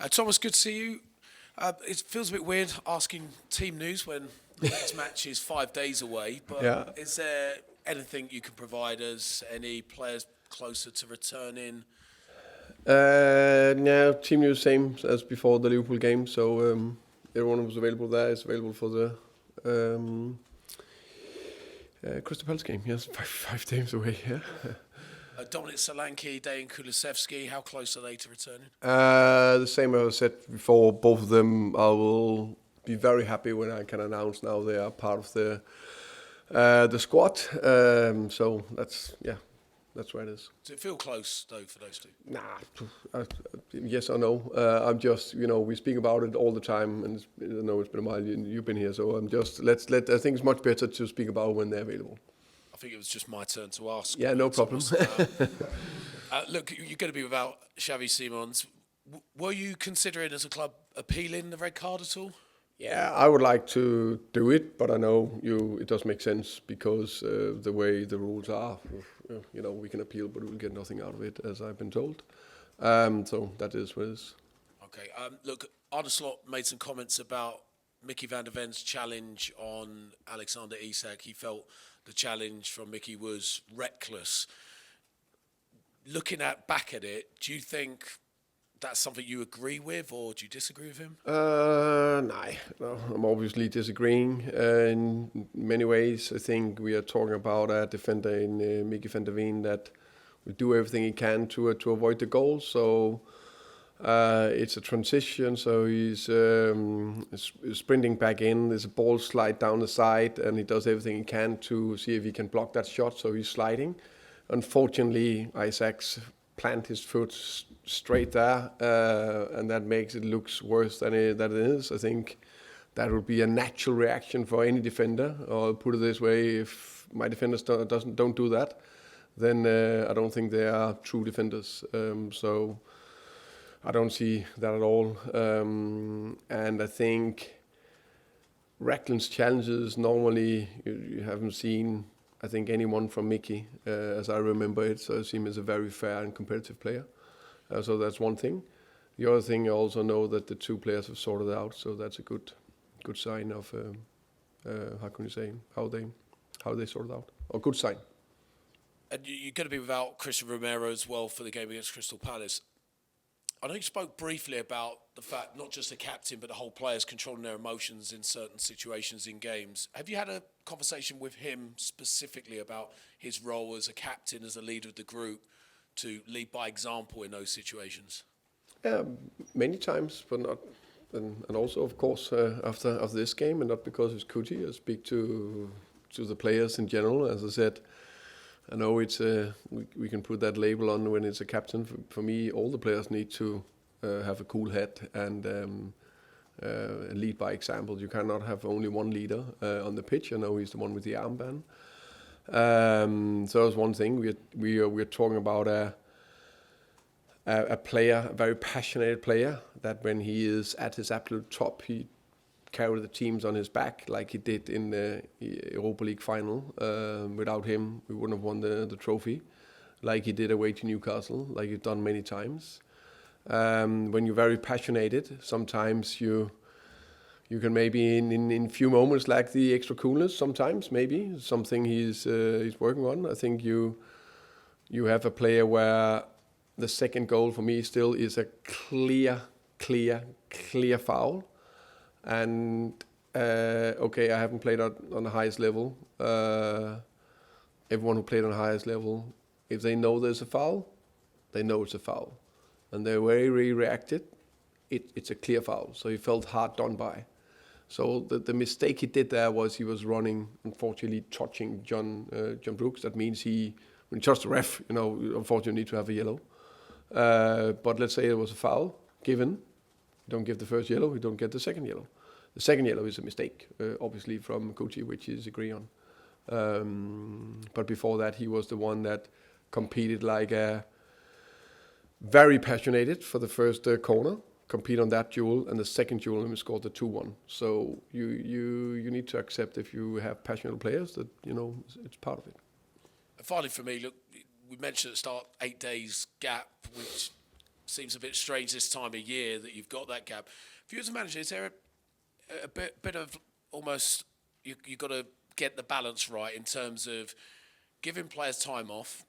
Thomas, good to see you. It feels a bit weird asking team news when the next match is 5 days away, but Yeah. is there anything you can provide us? Any players closer to returning? Yeah, team news same as before the Liverpool game. So everyone who's available there is available for the Crystal Palace game. Yes, five days away. Yeah. Dominic Solanke, Dejan Kulusevski, how close are they to returning? The same as I said before. Both of them, I will be very happy when I can announce now they are part of the squad. So that's where it is. Does it feel close though for those two? Nah, yes or no. I'm just, we speak about it all the time, and I know it's been a while. You've been here, so I'm just I think it's much better to speak about when they're available. I think it was just my turn to ask. Yeah, no problem. Look, you're going to be without Xavi Simons. Were you considering as a club appealing the red card at all? Yeah, I would like to do it, but I know it does make sense because the way the rules are, we can appeal, but we'll get nothing out of it, as I've been told. So that is what it is. Okay. Look, Arne Slot made some comments about Mickey van der Ven's challenge on Alexander Isak. He felt the challenge from Mickey was reckless. Looking back at it, do you think that's something you agree with, or do you disagree with him? No, I'm obviously disagreeing in many ways. I think we are talking about a defender in Mickey van der Ven that will do everything he can to avoid the goal. So it's a transition. So he's sprinting back in. There's a ball slide down the side, and he does everything he can to see if he can block that shot. So he's sliding. Unfortunately, Isaac's plant his foot straight there, and that makes it look worse than it is. I think that would be a natural reaction for any defender. Or put it this way: if my defenders don't do that, then I don't think they are true defenders. So I don't see that at all. And I think Ragland's challenges normally you haven't seen. I think anyone from Mickey, as I remember it, so I see him as a very fair and competitive player. So that's one thing. The other thing, I also know that the two players have sorted out, so that's a good sign of how they sorted out, or good sign. And you're going to be without Christian Romero as well for the game against Crystal Palace. I know you spoke briefly about the fact not just the captain but the whole players controlling their emotions in certain situations in games. Have you had a conversation with him specifically about his role as a captain, as a leader of the group, to lead by example in those situations? Many times, but not, and also of course after this game, and not because it's Kuti. I speak to the players in general. As I said, I know it's we can put that label on when it's a captain. For me, all the players need to have a cool head and lead by example. You cannot have only one leader on the pitch. I know he's the one with the armband. So that's one thing. We're talking about a player, a very passionate player, that when he is at his absolute top, he carry the teams on his back like he did in the Europa League final. Without him, we wouldn't have won the trophy, like he did away to Newcastle, like he's done many times. When you're very passionate, sometimes you can maybe in few moments lack the extra coolness. Sometimes maybe something he's working on. I think you have a player where the second goal for me still is a clear foul. And okay, I haven't played on the highest level. Everyone who played on the highest level, if they know there's a foul, they know it's a foul, and the way he reacted, it's a clear foul. So he felt hard done by. So the mistake he did there was he was running, unfortunately touching John Brooks. That means when he touched the ref, unfortunately need to have a yellow. But let's say it was a foul given. You don't give the first yellow, you don't get the second yellow. The second yellow is a mistake, obviously from Kuti, which is agree on. But before that, he was the one that competed like a very passionate for the first corner, compete on that duel, and the second duel, and we scored the 2-1. So you need to accept, if you have passionate players, that it's part of it. Finally, for me, look, we mentioned at the start 8 days gap, which seems a bit strange this time of year that you've got that gap. For you as a manager, is there a bit of almost you got to get the balance right in terms of giving players time off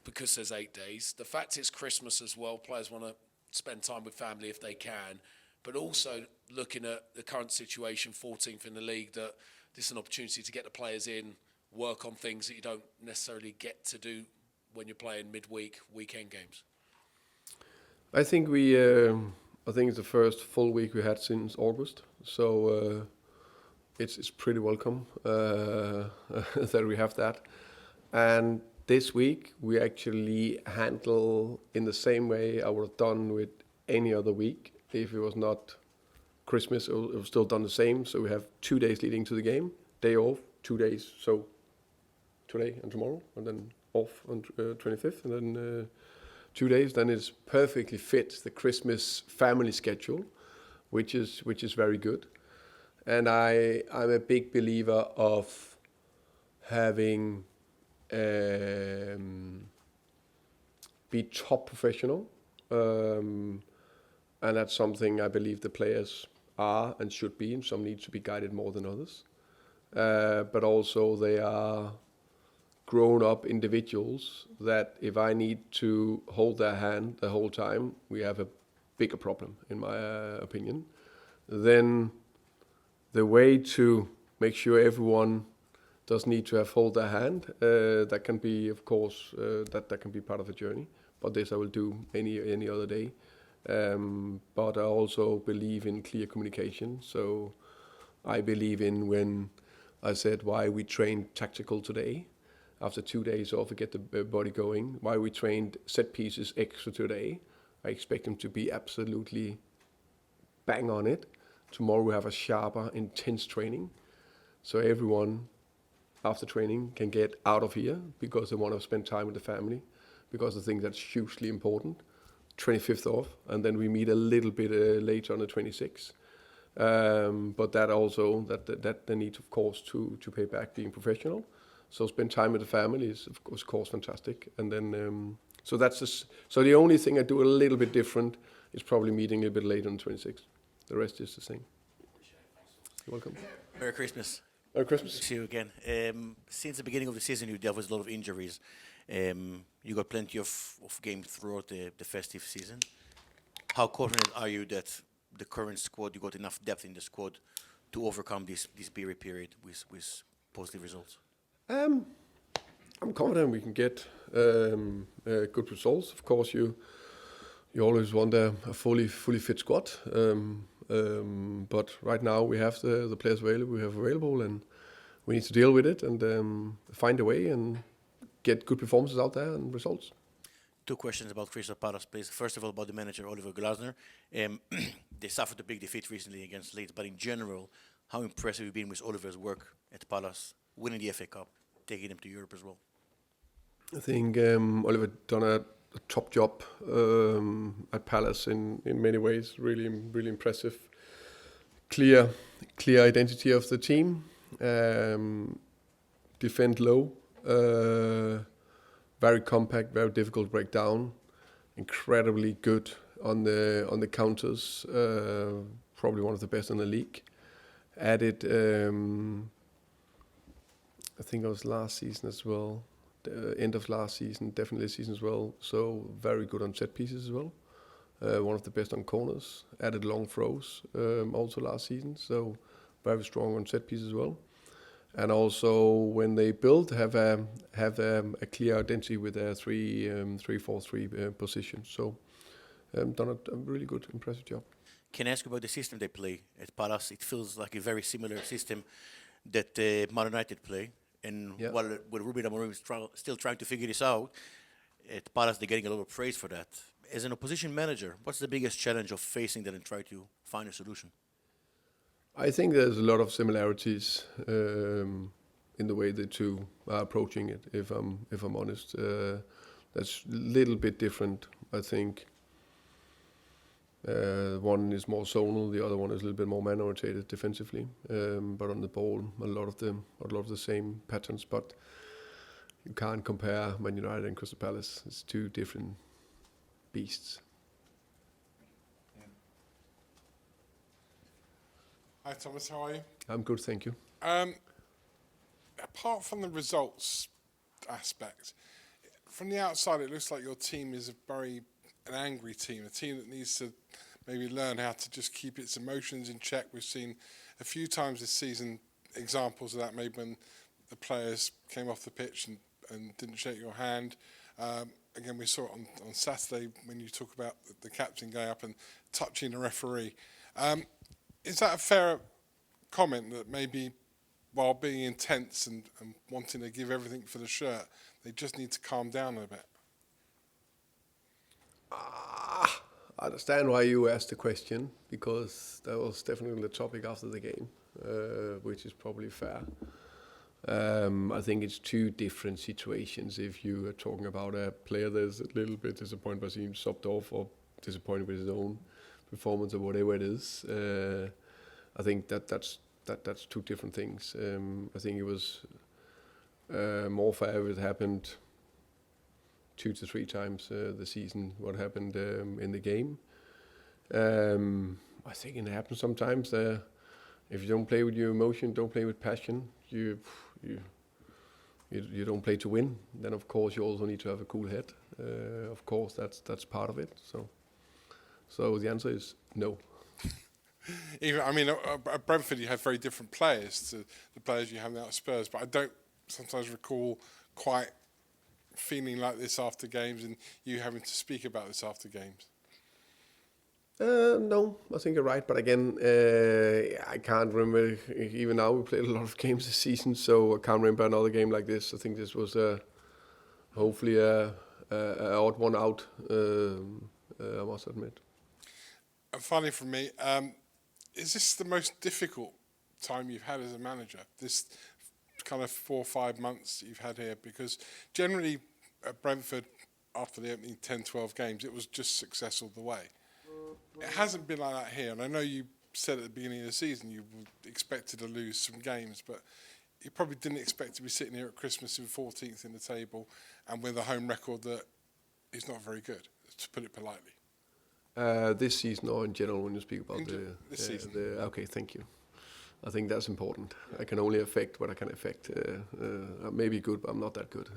because there's 8 days. The fact it's Christmas as well, players want to spend time with family if they can, but also looking at the current situation, 14th in the league, that this is an opportunity to get the players in, work on things that you don't necessarily get to do when you're playing midweek, weekend games. I think I think it's the first full week we had since August, so it's pretty welcome that we have that. And this week we actually handle in the same way I would have done with any other week. If it was not Christmas, it was still done the same. So we have 2 days leading to the game, day off, 2 days. So today and tomorrow, and then off on 25th, and then 2 days. Then it's perfectly fit the Christmas family schedule, which is very good. And I'm a big believer of having be top professional, and that's something I believe the players are and should be, and some need to be guided more than others. But also they are grown-up individuals that if I need to hold their hand the whole time, we have a bigger problem, in my opinion. Then the way to make sure everyone does need to have hold their hand, that can be, of course, that can be part of the journey. But this I will do any other day. But I also believe in clear communication. So I believe in when I said why we trained tactical today, after 2 days off to get the body going, why we trained set pieces extra today. I expect them to be absolutely bang on it. Tomorrow we have a sharper, intense training. So everyone after training can get out of here because they want to spend time with the family, because I think that's hugely important. 25th off, and then we meet a little bit later on the 26th. But that also, that they need, of course, to pay back being professional. So spend time with the family is, of course, fantastic. And then, so that's just, so the only thing I do a little bit different is probably meeting a little bit later on the 26th. The rest is the same. You're welcome. Merry Christmas. Merry Christmas. See you again. Since the beginning of the season, you dealt with a lot of injuries. You got plenty of games throughout the festive season. How confident are you that the current squad, you got enough depth in the squad to overcome this period with positive results? I'm confident we can get good results. Of course, you always want a fully fit squad. But right now we have the players available, and we need to deal with it and find a way and get good performances out there and results. 2 questions about Crystal Palace, please. First of all, about the manager, Oliver Glasner. They suffered a big defeat recently against Leeds, but in general, how impressive have you been with Oliver's work at Palace, winning the FA Cup, taking them to Europe as well? I think Oliver done a top job at Palace in many ways. Really impressive. Clear identity of the team. Defend low. Very compact, very difficult to break down. Incredibly good on the counters. Probably one of the best in the league. Added, I think it was last season as well. The end of last season, definitely this season as well. So very good on set pieces as well. One of the best on corners. Added long throws also last season. So very strong on set pieces as well. And also when they build, have a clear identity with their 3-4-3 position. So done a really good, impressive job. Can I ask you about the system they play at Palace? It feels like a very similar system that Man United play. And while Ruben Amorim is still trying to figure this out, at Palace they're getting a lot of praise for that. As an opposition manager, what's the biggest challenge of facing that and try to find a solution? I think there's a lot of similarities in the way the two are approaching it. If I'm honest, that's a little bit different. I think one is more zonal, the other one is a little bit more man-oriented defensively. But on the ball, a lot of the same patterns. But you can't compare Man United and Crystal Palace. It's two different beasts. Hi Thomas, how are you? I'm good, thank you. Apart from the results aspect, from the outside it looks like your team is an angry team, a team that needs to maybe learn how to just keep its emotions in check. We've seen a few times this season examples of that, maybe when the players came off the pitch and didn't shake your hand. Again, we saw it on Saturday when you talk about the captain going up and touching a referee. Is that a fair comment that maybe while being intense and wanting to give everything for the shirt, they just need to calm down a bit? I understand why you asked the question, because that was definitely the topic after the game, which is probably fair. I think it's two different situations. If you are talking about a player that's a little bit disappointed by seeing subbed off or disappointed with his own performance or whatever it is, I think that's two different things. I think it was more fair if it happened 2 to 3 times the season, what happened in the game. I think it happens sometimes. If you don't play with your emotion, don't play with passion, you don't play to win, then of course you also need to have a cool head. Of course, that's part of it. So the answer is no. At Brentford you have very different players to the players you have now at Spurs, but I don't sometimes recall quite feeling like this after games and you having to speak about this after games. No, I think you're right. But again, I can't remember. Even now, we played a lot of games this season, so I can't remember another game like this. I think this was hopefully a odd one out, I must admit. And finally from me, is this the most difficult time you've had as a manager? This kind of 4 or 5 months that you've had here? Because generally at Brentford, after the opening 10, 12 games, it was just success all the way. It hasn't been like that here, and I know you said at the beginning of the season you expected to lose some games, but you probably didn't expect to be sitting here at Christmas in 14th in the table and with a home record that is not very good, to put it politely. This season or in general when you speak about this season? Okay, thank you. I think that's important. I can only affect what I can affect. I may be good, but I'm not that good.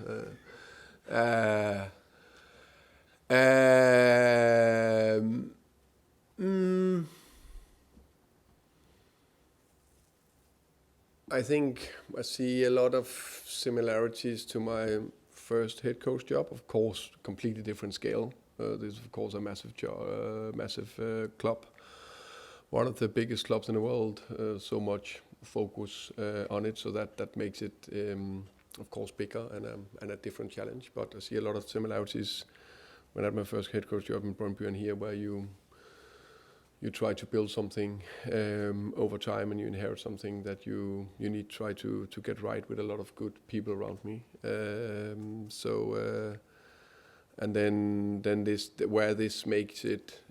I think I see a lot of similarities to my first head coach job. Of course, completely different scale. This is, of course, a massive club. One of the biggest clubs in the world. So much focus on it, so that makes it, of course, bigger and a different challenge. But I see a lot of similarities when I had my first head coach job in Brøndby and here, where you try to build something over time, and you inherit something that you need to try to get right with a lot of good people around me. And then this, where this makes it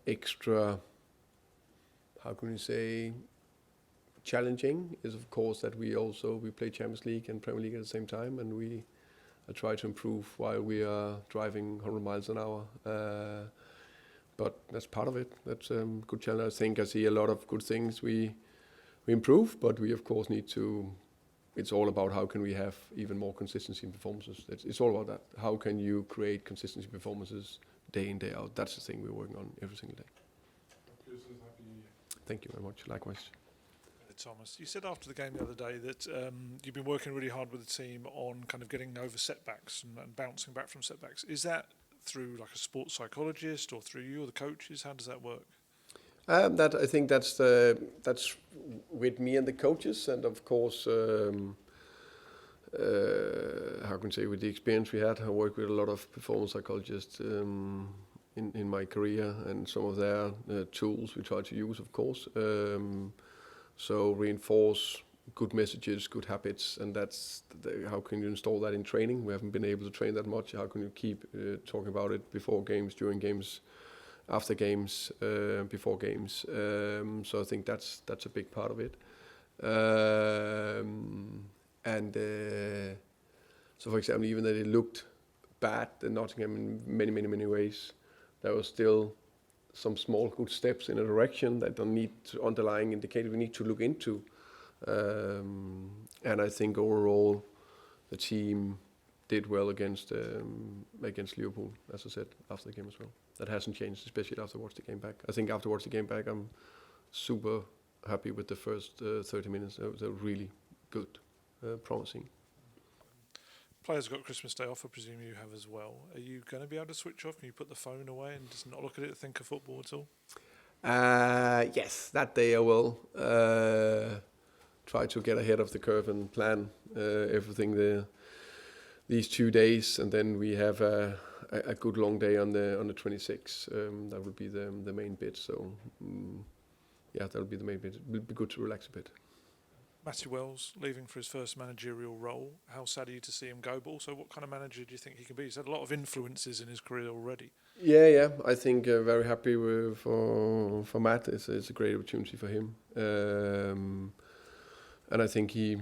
extra, how can you say, challenging, is of course that we play Champions League and Premier League at the same time, and I try to improve while we are driving 100 miles an hour. But that's part of it. That's a good challenge. I think I see a lot of good things we improve, but we of course need to. It's all about how can we have even more consistency in performances. It's all about that. How can you create consistency performances day in, day out? That's the thing we're working on every single day. Thank you very much. Likewise. Thomas, you said after the game the other day that you've been working really hard with the team on kind of getting over setbacks and bouncing back from setbacks. Is that through like a sports psychologist or through you or the coaches? How does that work? That I think that's with me and the coaches, and of course, how can I say, with the experience we had, I worked with a lot of performance psychologists in my career, and some of their tools we try to use, of course. So reinforce good messages, good habits, and that's how can you install that in training? We haven't been able to train that much. How can you keep talking about it before games, during games, after games, before games? So I think that's a big part of it. So for example, even though it looked bad in Nottingham in many ways, there was still some small good steps in a direction that don't need to underlying indicator we need to look into. And I think overall the team did well against Liverpool, as I said, after the game as well. That hasn't changed, especially afterwards the game back. I think afterwards the game back, I'm super happy with the first 30 minutes. They were really good, promising. Players got Christmas Day off, I presume you have as well. Are you going to be able to switch off? Can you put the phone away and just not look at it, think of football at all? Yes, that day I will try to get ahead of the curve and plan everything these 2 days, and then we have a good long day on the 26th. That will be the main bit. So yeah, that'll be the main bit. It will be good to relax a bit. Matty Wells leaving for his first managerial role. How sad are you to see him go? But also, what kind of manager do you think he can be? He's had a lot of influences in his career already. Yeah. I think very happy for Matt. It's a great opportunity for him, and I think he's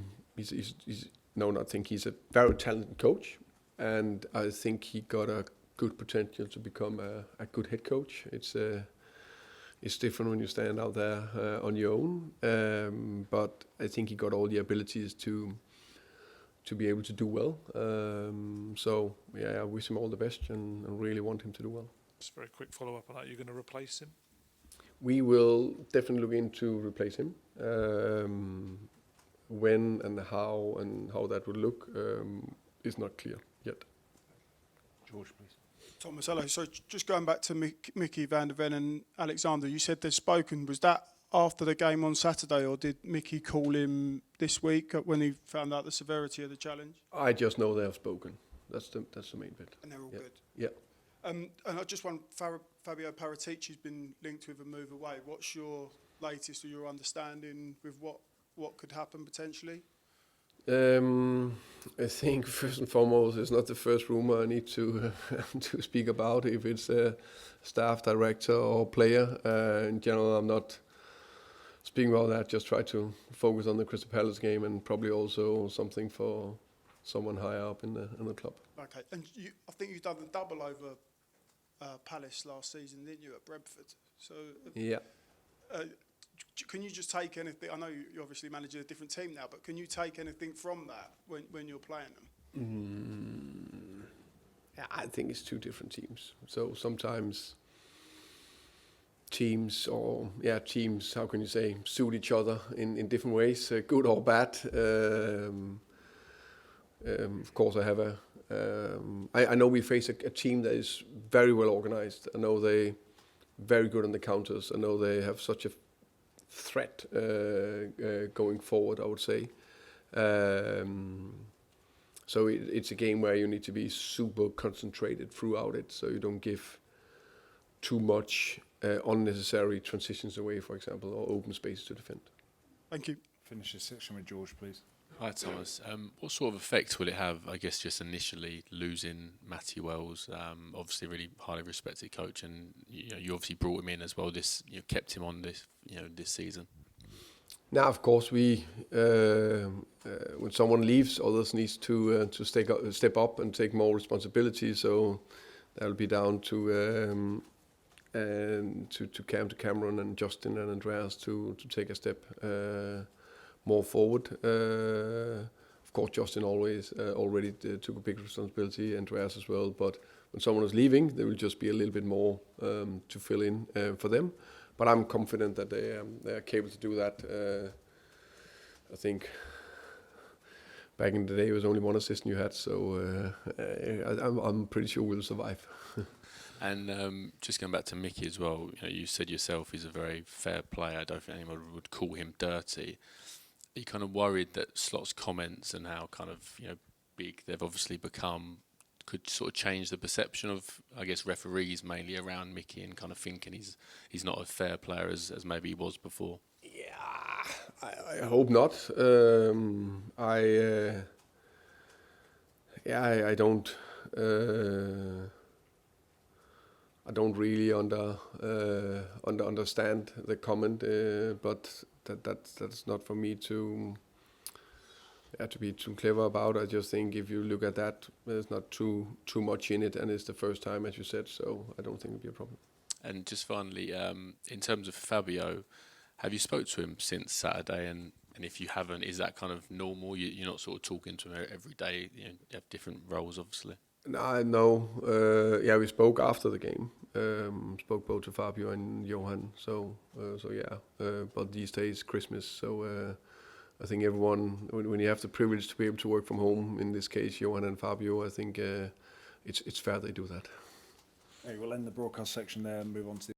a very talented coach, and I think he got a good potential to become a good head coach. It's different when you stand out there on your own, but I think he got all the abilities to be able to do well. So yeah, I wish him all the best and really want him to do well. Just a very quick follow-up on that. You're going to replace him? We will definitely look into replace him. When and how that would look is not clear yet. George, please. Thomas, hello. So just going back to Mickey van der Ven and Alexander, you said they've spoken. Was that after the game on Saturday, or did Mickey call him this week when he found out the severity of the challenge? I just know they have spoken. That's the main bit. And they're all good. Yeah. And I just want Fabio Paratici's been linked with a move away. What's your latest or your understanding with what could happen potentially? I think first and foremost, it's not the first rumor I need to to speak about. If it's a staff director or player, in general, I'm not speaking about that. Just try to focus on the Crystal Palace game and probably also something for someone higher up in the club. Okay, and I think you've done the double over Palace last season, didn't you, at Brentford? So Yeah. Can you just take anything? I know you obviously manage a different team now, but can you take anything from that when you're playing them? Yeah, I think it's two different teams. So sometimes teams, how can you say, suit each other in different ways, good or bad. Of course, I have I know we face a team that is very well organized. I know they very good on the counters. I know they have such a threat going forward, I would say. So it's a game where you need to be super concentrated throughout it, so you don't give too much unnecessary transitions away, for example, or open spaces to defend. Thank you. Finish this section with George, please. Hi, Thomas. What sort of effect will it have, I guess, just initially losing Matty Wells, obviously a really highly respected coach, and you obviously brought him in as well. Kept him on this season. Now, of course, we when someone leaves, others needs to step up and take more responsibility. So that'll be down to Cameron and Justin and Andreas to take a step more forward. Of course, Justin already took a big responsibility, Andreas as well. But when someone is leaving, there will just be a little bit more to fill in for them. But I'm confident that they are capable to do that. I think back in the day, it was only one assistant you had, so I'm pretty sure we'll survive. And just going back to Mickey as well, you said yourself he's a very fair player. I don't think anyone would call him dirty. Are you kind of worried that Slot's comments and how kind of big they've obviously become could sort of change the perception of, I guess, referees mainly around Mickey and kind of thinking he's not a fair player as maybe he was before? Yeah, I hope not. I don't really understand the comment, but that's not for me to be too clever about. I just think if you look at that, there's not too much in it, and it's the first time, as you said, so I don't think it'll be a problem. And just finally, in terms of Fabio, have you spoke to him since Saturday? And if you haven't, is that kind of normal? You're not sort of talking to him every day. You have different roles, obviously. No. Yeah, we spoke after the game. Spoke both to Fabio and Johan. So yeah. But these days, Christmas. So I think everyone, when you have the privilege to be able to work from home, in this case, Johan and Fabio, I think it's fair they do that. Hey, we'll end the broadcast section there and move on to the